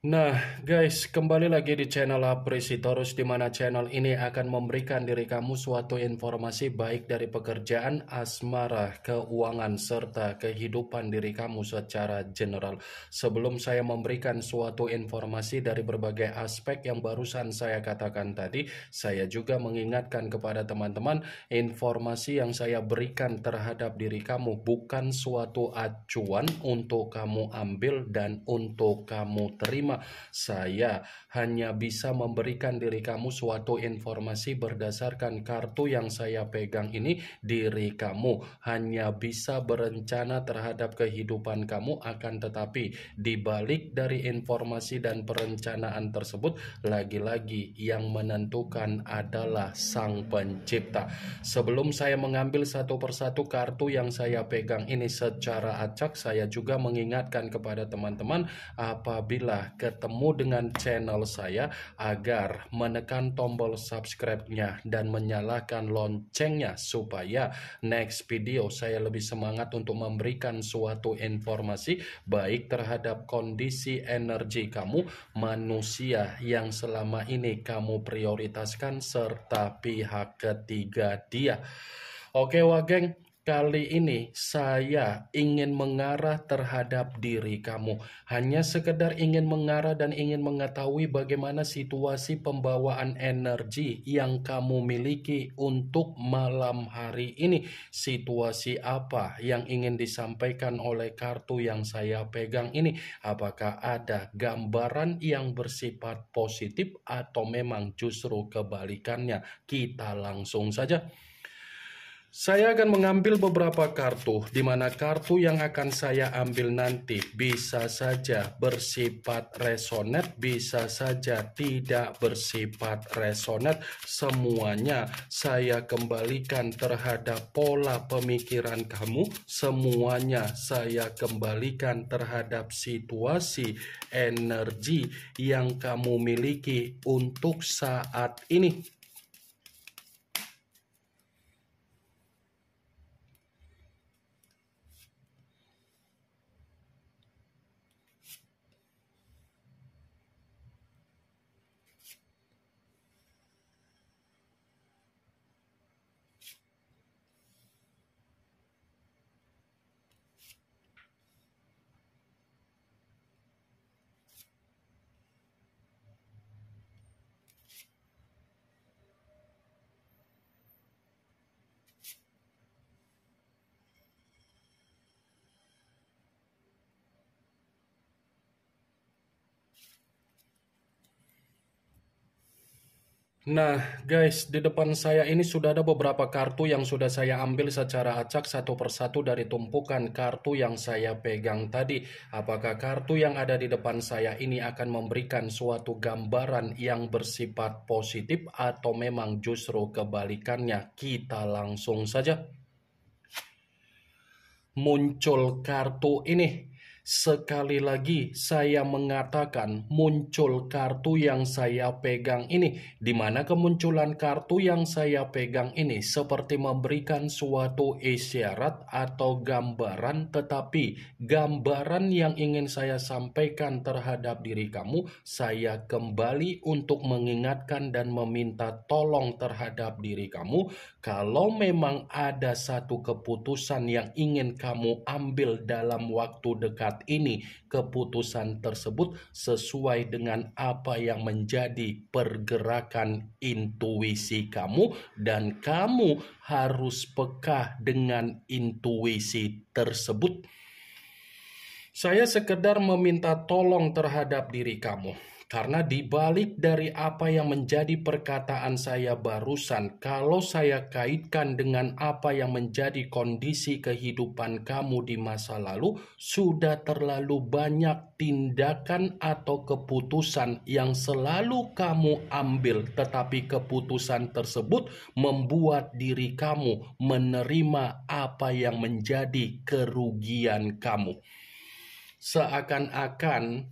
Nah, guys, kembali lagi di channel Apresitorus, di mana channel ini akan memberikan diri kamu suatu informasi baik dari pekerjaan, asmara, keuangan, serta kehidupan diri kamu secara general. Sebelum saya memberikan suatu informasi dari berbagai aspek yang barusan saya katakan tadi, saya juga mengingatkan kepada teman-teman, informasi yang saya berikan terhadap diri kamu bukan suatu acuan untuk kamu ambil dan untuk kamu terima. Saya hanya bisa memberikan diri kamu suatu informasi berdasarkan kartu yang saya pegang ini. Diri kamu hanya bisa berencana terhadap kehidupan kamu, akan tetapi dibalik dari informasi dan perencanaan tersebut, lagi-lagi yang menentukan adalah Sang Pencipta. Sebelum saya mengambil satu persatu kartu yang saya pegang ini secara acak, saya juga mengingatkan kepada teman-teman apabila ketemu dengan channel saya agar menekan tombol subscribe-nya dan menyalakan loncengnya supaya next video saya lebih semangat untuk memberikan suatu informasi baik terhadap kondisi energi kamu, manusia yang selama ini kamu prioritaskan, serta pihak ketiga dia. Oke Wageng, kali ini saya ingin mengarah terhadap diri kamu. Hanya sekedar ingin mengarah dan ingin mengetahui bagaimana situasi pembawaan energi yang kamu miliki untuk malam hari ini. Situasi apa yang ingin disampaikan oleh kartu yang saya pegang ini? Apakah ada gambaran yang bersifat positif atau memang justru kebalikannya? Kita langsung saja. Saya akan mengambil beberapa kartu, di mana kartu yang akan saya ambil nanti bisa saja bersifat resonate, bisa saja tidak bersifat resonate. Semuanya saya kembalikan terhadap pola pemikiran kamu, semuanya saya kembalikan terhadap situasi energi yang kamu miliki untuk saat ini. Nah guys, di depan saya ini sudah ada beberapa kartu yang sudah saya ambil secara acak satu persatu dari tumpukan kartu yang saya pegang tadi. Apakah kartu yang ada di depan saya ini akan memberikan suatu gambaran yang bersifat positif atau memang justru kebalikannya? Kita langsung saja. Muncul kartu ini. Sekali lagi saya mengatakan muncul kartu yang saya pegang ini, di mana kemunculan kartu yang saya pegang ini seperti memberikan suatu isyarat atau gambaran, tetapi gambaran yang ingin saya sampaikan terhadap diri kamu, saya kembali untuk mengingatkan dan meminta tolong terhadap diri kamu. Kalau memang ada satu keputusan yang ingin kamu ambil dalam waktu dekat ini, keputusan tersebut sesuai dengan apa yang menjadi pergerakan intuisi kamu, dan kamu harus peka dengan intuisi tersebut. Saya sekedar meminta tolong terhadap diri kamu. Karena dibalik dari apa yang menjadi perkataan saya barusan, kalau saya kaitkan dengan apa yang menjadi kondisi kehidupan kamu di masa lalu, sudah terlalu banyak tindakan atau keputusan yang selalu kamu ambil, tetapi keputusan tersebut membuat diri kamu menerima apa yang menjadi kerugian kamu. Seakan-akan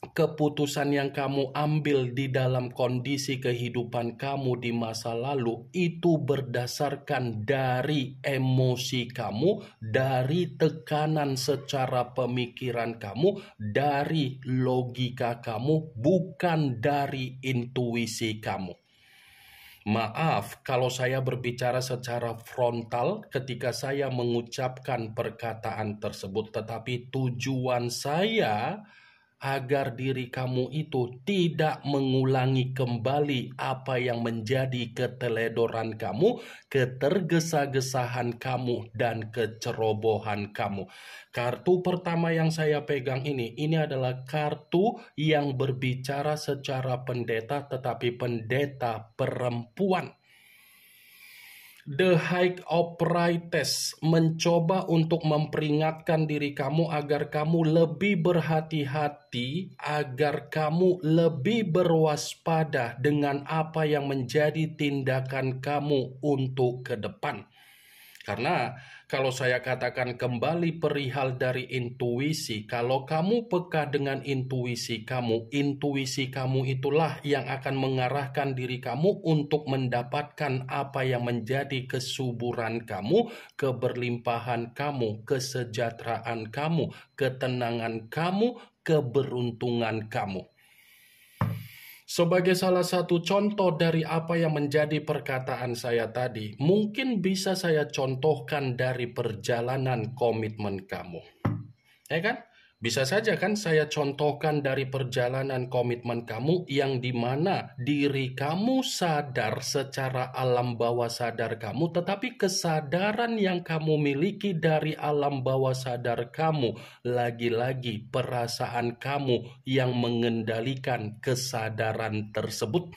keputusan yang kamu ambil di dalam kondisi kehidupan kamu di masa lalu itu berdasarkan dari emosi kamu, dari tekanan secara pemikiran kamu, dari logika kamu, bukan dari intuisi kamu. Maaf kalau saya berbicara secara frontal ketika saya mengucapkan perkataan tersebut, tetapi tujuan saya agar diri kamu itu tidak mengulangi kembali apa yang menjadi keteledoran kamu, ketergesa-gesahan kamu, dan kecerobohan kamu. Kartu pertama yang saya pegang ini adalah kartu yang berbicara secara pendeta, tetapi pendeta perempuan. The High Operators mencoba untuk memperingatkan diri kamu agar kamu lebih berhati-hati, agar kamu lebih berwaspada dengan apa yang menjadi tindakan kamu untuk ke depan. Karena kalau saya katakan kembali perihal dari intuisi, kalau kamu peka dengan intuisi kamu itulah yang akan mengarahkan diri kamu untuk mendapatkan apa yang menjadi kesuburan kamu, keberlimpahan kamu, kesejahteraan kamu, ketenangan kamu, keberuntungan kamu. Sebagai salah satu contoh dari apa yang menjadi perkataan saya tadi, mungkin bisa saya contohkan dari perjalanan komitmen kamu. Ya kan? Bisa saja kan saya contohkan dari perjalanan komitmen kamu yang dimana diri kamu sadar secara alam bawah sadar kamu, tetapi kesadaran yang kamu miliki dari alam bawah sadar kamu, lagi-lagi perasaan kamu yang mengendalikan kesadaran tersebut.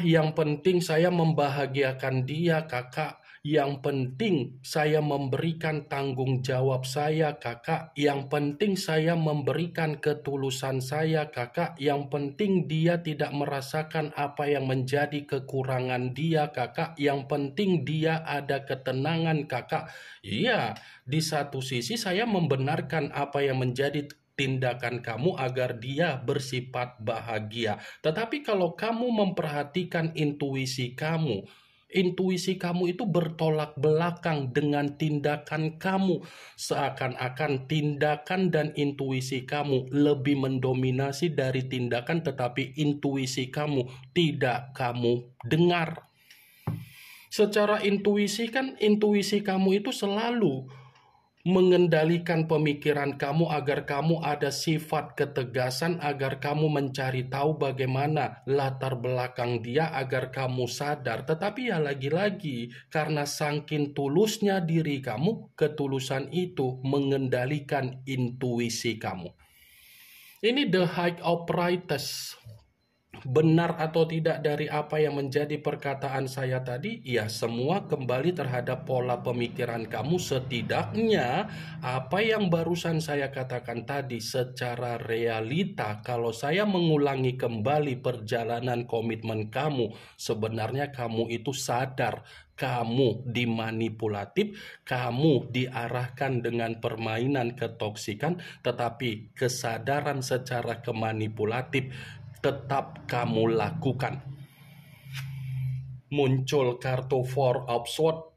Yang penting saya membahagiakan dia, kakak. Yang penting saya memberikan tanggung jawab saya, kakak. Yang penting saya memberikan ketulusan saya, kakak. Yang penting dia tidak merasakan apa yang menjadi kekurangan dia, kakak. Yang penting dia ada ketenangan, kakak. Iya, di satu sisi saya membenarkan apa yang menjadi tindakan kamu agar dia bersifat bahagia. Tetapi kalau kamu memperhatikan intuisi kamu itu bertolak belakang dengan tindakan kamu. Seakan-akan tindakan dan intuisi kamu lebih mendominasi dari tindakan, tetapi intuisi kamu tidak kamu dengar. Secara intuisi kan, intuisi kamu itu selalu mengendalikan pemikiran kamu agar kamu ada sifat ketegasan, agar kamu mencari tahu bagaimana latar belakang dia, agar kamu sadar. Tetapi ya lagi-lagi, karena saking tulusnya diri kamu, ketulusan itu mengendalikan intuisi kamu. Ini The High Operators. Benar atau tidak dari apa yang menjadi perkataan saya tadi? Ya, semua kembali terhadap pola pemikiran kamu. Setidaknya apa yang barusan saya katakan tadi secara realita, kalau saya mengulangi kembali perjalanan komitmen kamu, sebenarnya kamu itu sadar kamu dimanipulatif, kamu diarahkan dengan permainan ketoksikan, tetapi kesadaran secara kemanipulatif tetap kamu lakukan. Muncul kartu Four of Swords,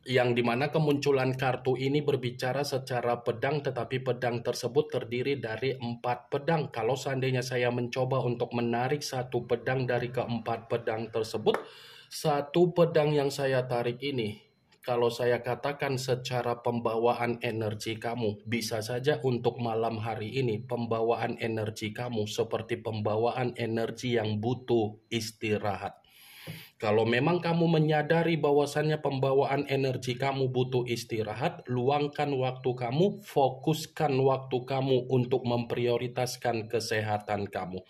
yang dimana kemunculan kartu ini berbicara secara pedang, tetapi pedang tersebut terdiri dari 4 pedang. Kalau seandainya saya mencoba untuk menarik satu pedang dari keempat pedang tersebut, satu pedang yang saya tarik ini, kalau saya katakan secara pembawaan energi kamu, bisa saja untuk malam hari ini pembawaan energi kamu seperti pembawaan energi yang butuh istirahat. Kalau memang kamu menyadari bahwasannya pembawaan energi kamu butuh istirahat, luangkan waktu kamu, fokuskan waktu kamu untuk memprioritaskan kesehatan kamu.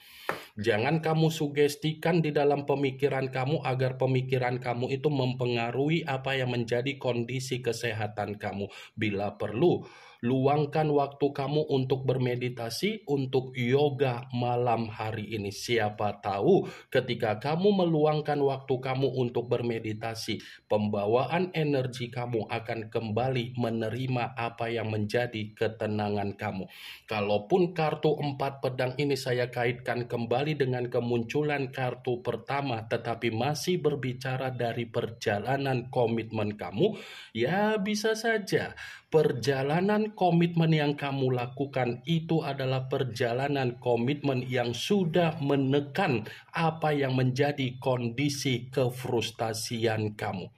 Jangan kamu sugestikan di dalam pemikiran kamu agar pemikiran kamu itu mempengaruhi apa yang menjadi kondisi kesehatan kamu. Bila perlu, luangkan waktu kamu untuk bermeditasi, untuk yoga malam hari ini. Siapa tahu ketika kamu meluangkan waktu kamu untuk bermeditasi, pembawaan energi kamu akan kembali menerima apa yang menjadi ketenangan kamu. Kalaupun kartu 4 pedang ini saya kaitkan kembali dengan kemunculan kartu pertama, tetapi masih berbicara dari perjalanan komitmen kamu, ya bisa saja perjalanan komitmen yang kamu lakukan itu adalah perjalanan komitmen yang sudah menekan apa yang menjadi kondisi kefrustasian kamu.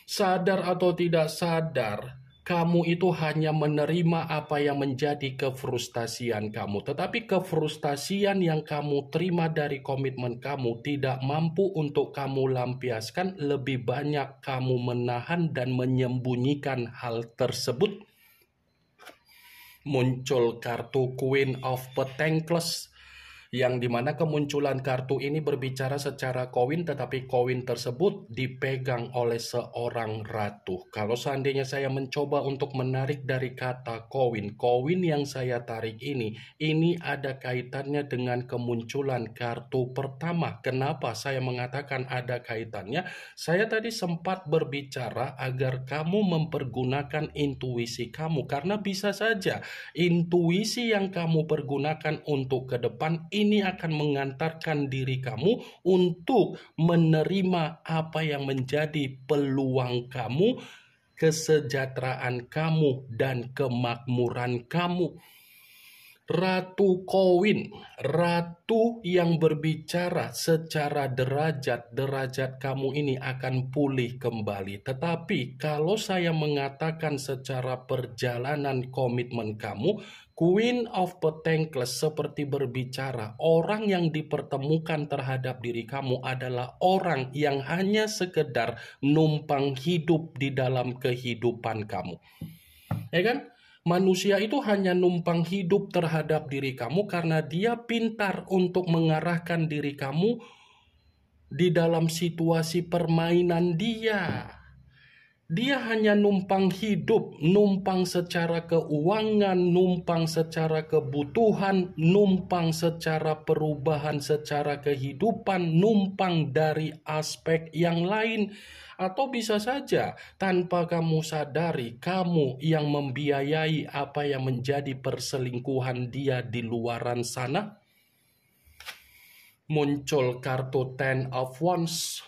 Sadar atau tidak sadar, kamu itu hanya menerima apa yang menjadi kefrustasian kamu. Tetapi kefrustasian yang kamu terima dari komitmen kamu tidak mampu untuk kamu lampiaskan. Lebih banyak kamu menahan dan menyembunyikan hal tersebut. Muncul kartu Queen of Pentacles, yang dimana kemunculan kartu ini berbicara secara koin, tetapi koin tersebut dipegang oleh seorang ratu. Kalau seandainya saya mencoba untuk menarik dari kata koin yang saya tarik ini ada kaitannya dengan kemunculan kartu pertama. Kenapa saya mengatakan ada kaitannya? Saya tadi sempat berbicara agar kamu mempergunakan intuisi kamu, karena bisa saja intuisi yang kamu pergunakan untuk ke depan ini akan mengantarkan diri kamu untuk menerima apa yang menjadi peluang kamu, kesejahteraan kamu, dan kemakmuran kamu. Ratu koin, ratu yang berbicara secara derajat kamu ini akan pulih kembali. Tetapi kalau saya mengatakan secara perjalanan komitmen kamu, Queen of Pentacles seperti berbicara, orang yang dipertemukan terhadap diri kamu adalah orang yang hanya sekedar numpang hidup di dalam kehidupan kamu. Ya kan? Manusia itu hanya numpang hidup terhadap diri kamu karena dia pintar untuk mengarahkan diri kamu di dalam situasi permainan dia. Dia hanya numpang hidup, numpang secara keuangan, numpang secara kebutuhan, numpang secara perubahan secara kehidupan, numpang dari aspek yang lain. Atau bisa saja tanpa kamu sadari, kamu yang membiayai apa yang menjadi perselingkuhan dia di luaran sana. Muncul kartu Ten of Wands.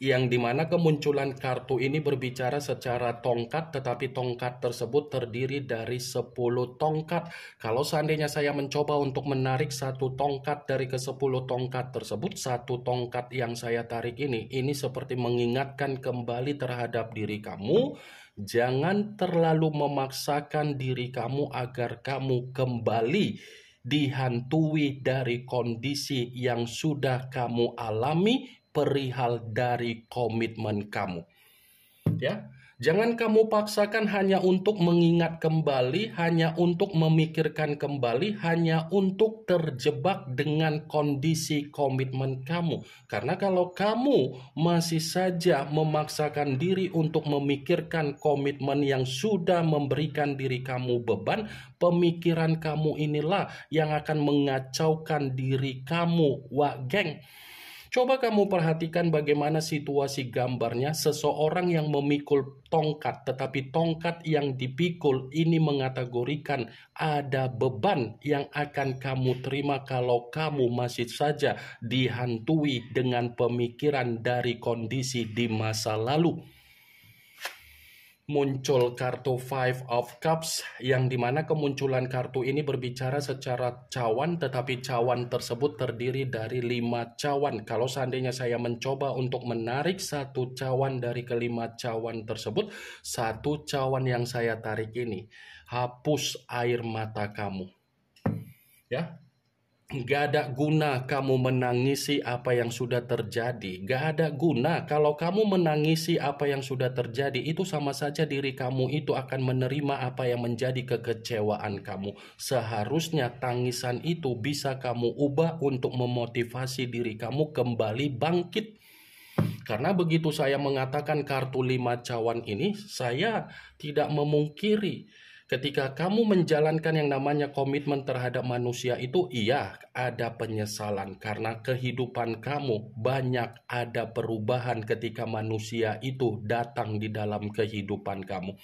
Yang dimana kemunculan kartu ini berbicara secara tongkat, tetapi tongkat tersebut terdiri dari 10 tongkat. Kalau seandainya saya mencoba untuk menarik satu tongkat dari ke-10 tongkat tersebut, satu tongkat yang saya tarik ini seperti mengingatkan kembali terhadap diri kamu. Jangan terlalu memaksakan diri kamu agar kamu kembali dihantui dari kondisi yang sudah kamu alami perihal dari komitmen kamu. Ya, jangan kamu paksakan hanya untuk mengingat kembali, hanya untuk memikirkan kembali, hanya untuk terjebak dengan kondisi komitmen kamu. Karena kalau kamu masih saja memaksakan diri untuk memikirkan komitmen yang sudah memberikan diri kamu beban, pemikiran kamu inilah yang akan mengacaukan diri kamu, wak geng. Coba kamu perhatikan bagaimana situasi gambarnya, seseorang yang memikul tongkat, tetapi tongkat yang dipikul ini mengategorikan ada beban yang akan kamu terima kalau kamu masih saja dihantui dengan pemikiran dari kondisi di masa lalu. Muncul kartu Five of Cups, yang dimana kemunculan kartu ini berbicara secara cawan, tetapi cawan tersebut terdiri dari 5 cawan. Kalau seandainya saya mencoba untuk menarik satu cawan dari kelima cawan tersebut, satu cawan yang saya tarik ini, hapus air mata kamu. Ya, Gak ada guna kamu menangisi apa yang sudah terjadi. Gak ada guna kalau kamu menangisi apa yang sudah terjadi. Itu sama saja diri kamu itu akan menerima apa yang menjadi kekecewaan kamu. Seharusnya tangisan itu bisa kamu ubah untuk memotivasi diri kamu kembali bangkit. Karena begitu saya mengatakan kartu 5 cawan ini, saya tidak memungkiri ketika kamu menjalankan yang namanya komitmen terhadap manusia itu, iya ada penyesalan. Karena kehidupan kamu banyak ada perubahan ketika manusia itu datang di dalam kehidupan kamu.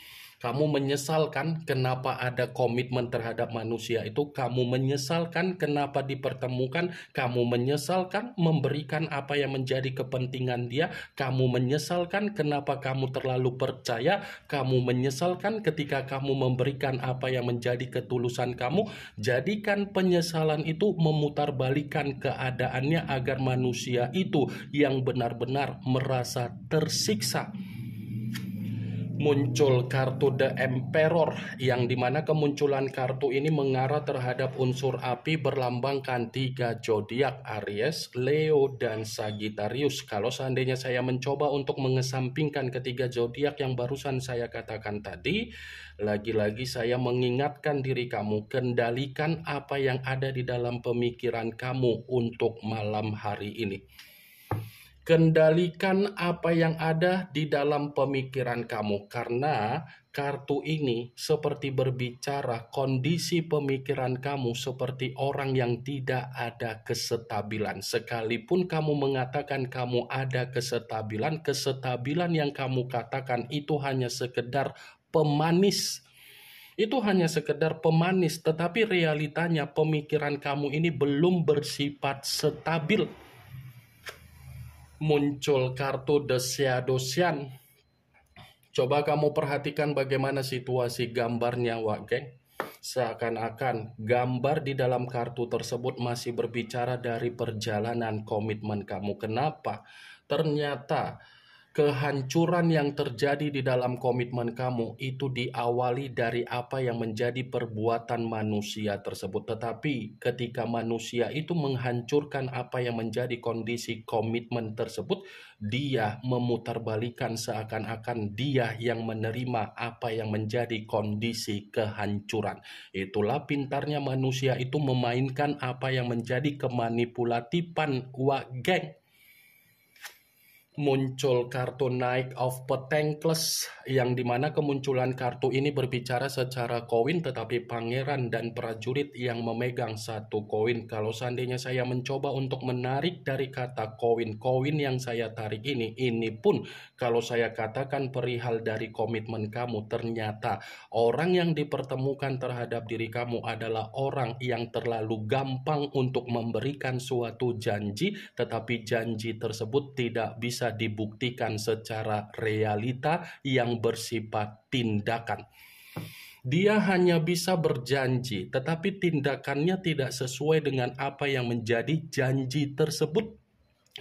Kamu menyesalkan kenapa ada komitmen terhadap manusia itu. Kamu menyesalkan kenapa dipertemukan. Kamu menyesalkan memberikan apa yang menjadi kepentingan dia. Kamu menyesalkan kenapa kamu terlalu percaya. Kamu menyesalkan ketika kamu memberikan apa yang menjadi ketulusan kamu. Jadikan penyesalan itu memutarbalikkan keadaannya agar manusia itu yang benar-benar merasa tersiksa. Muncul kartu The Emperor, yang dimana kemunculan kartu ini mengarah terhadap unsur api berlambangkan 3 zodiak, Aries, Leo, dan Sagittarius. Kalau seandainya saya mencoba untuk mengesampingkan ketiga zodiak yang barusan saya katakan tadi, lagi-lagi saya mengingatkan diri kamu, kendalikan apa yang ada di dalam pemikiran kamu untuk malam hari ini. Kendalikan apa yang ada di dalam pemikiran kamu, karena kartu ini seperti berbicara kondisi pemikiran kamu seperti orang yang tidak ada kesetabilan. Sekalipun kamu mengatakan kamu ada kesetabilan, kesetabilan yang kamu katakan itu hanya sekedar pemanis. Itu hanya sekedar pemanis, tetapi realitanya pemikiran kamu ini belum bersifat stabil. Muncul kartu The Shadow-Sian. Coba kamu perhatikan bagaimana situasi gambarnya, Wak Geng. Seakan-akan gambar di dalam kartu tersebut masih berbicara dari perjalanan komitmen kamu. Kenapa? Ternyata kehancuran yang terjadi di dalam komitmen kamu itu diawali dari apa yang menjadi perbuatan manusia tersebut. Tetapi ketika manusia itu menghancurkan apa yang menjadi kondisi komitmen tersebut, dia memutarbalikkan seakan-akan dia yang menerima apa yang menjadi kondisi kehancuran. Itulah pintarnya manusia itu memainkan apa yang menjadi kemanipulatifan, Wak Geng. Muncul kartu Knight of Pentacles, yang dimana kemunculan kartu ini berbicara secara koin, tetapi pangeran dan prajurit yang memegang satu koin. Kalau seandainya saya mencoba untuk menarik dari kata koin yang saya tarik ini pun kalau saya katakan perihal dari komitmen kamu, ternyata orang yang dipertemukan terhadap diri kamu adalah orang yang terlalu gampang untuk memberikan suatu janji, tetapi janji tersebut tidak bisa dibuktikan secara realita yang bersifat tindakan. Dia hanya bisa berjanji, tetapi tindakannya tidak sesuai dengan apa yang menjadi janji tersebut.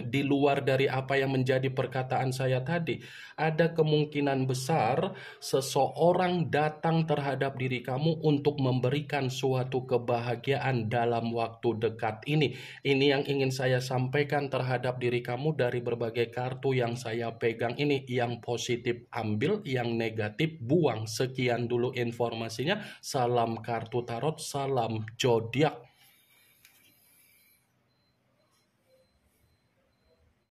Di luar dari apa yang menjadi perkataan saya tadi, ada kemungkinan besar seseorang datang terhadap diri kamu untuk memberikan suatu kebahagiaan dalam waktu dekat ini. Ini yang ingin saya sampaikan terhadap diri kamu dari berbagai kartu yang saya pegang ini. Yang positif ambil, yang negatif buang. Sekian dulu informasinya. Salam kartu tarot, salam zodiak.